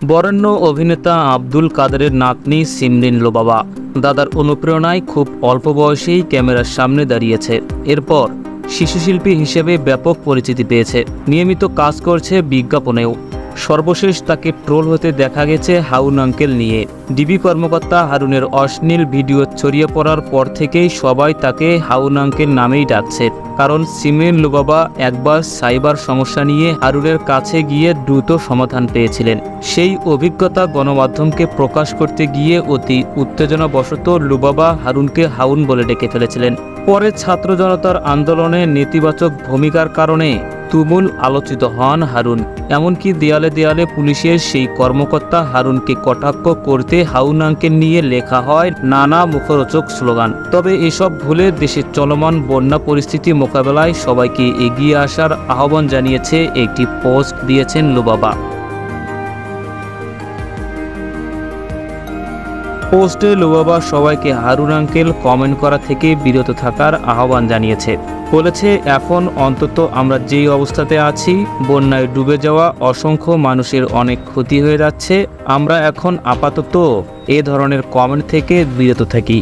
বরেণ্য অভিনেতা আব্দুল কাদেরের নাতনি সিমরিন লোবাবা দাদার অনুপ্রেরণায় খুব অল্প বয়সেই ক্যামেরার সামনে দাঁড়িয়েছে। এরপর শিশুশিল্পী হিসেবে ব্যাপক পরিচিতি পেয়েছে, নিয়মিত কাজ করছে বিজ্ঞাপনেও। সর্বশেষ তাকে ট্রোল হতে দেখা গেছে হারুন আঙ্কেল নিয়ে। ডিবি কর্মকর্তা হারুনের অশ্লীল ভিডিও ছড়িয়ে পড়ার পর থেকেই সবাই তাকে হারুন আঙ্কেল নামেই ডাকছে। কারণ সিমরিন লোবাবা একবার সাইবার সমস্যা নিয়ে হারুনের কাছে গিয়ে দ্রুত সমাধান পেয়েছিলেন। সেই অভিজ্ঞতা গণমাধ্যমকে প্রকাশ করতে গিয়ে অতি উত্তেজনাবশত লোবাবা হারুনকে হাউন বলে ডেকে ফেলেছিলেন। পরে ছাত্র জনতার আন্দোলনে নেতিবাচক ভূমিকার কারণে তুমুল আলোচিত হন হারুন। এমনকি দেয়ালে দেয়ালে পুলিশের সেই কর্মকর্তা হারুনকে কটাক্ষ করতে হাউন আঙ্কেল নিয়ে লেখা হয় নানা মুখরোচক স্লোগান। তবে এসব ভুলে দেশের চলমান বন্যা পরিস্থিতি মোকাবেলায় সবাইকে এগিয়ে আসার আহ্বান জানিয়েছে একটি পোস্ট দিয়েছেন লোবাবা। পোস্টে লোবাবা সবাইকে হারুন আঙ্কেল কমেন্ট করা থেকে বিরত থাকার আহ্বান জানিয়েছে। বলেছে, এখন অন্তত আমরা যেই অবস্থাতে আছি, বন্যায় ডুবে যাওয়া অসংখ্য মানুষের অনেক ক্ষতি হয়ে যাচ্ছে, আমরা এখন আপাতত এ ধরনের কমেন্ট থেকে বিরত থাকি।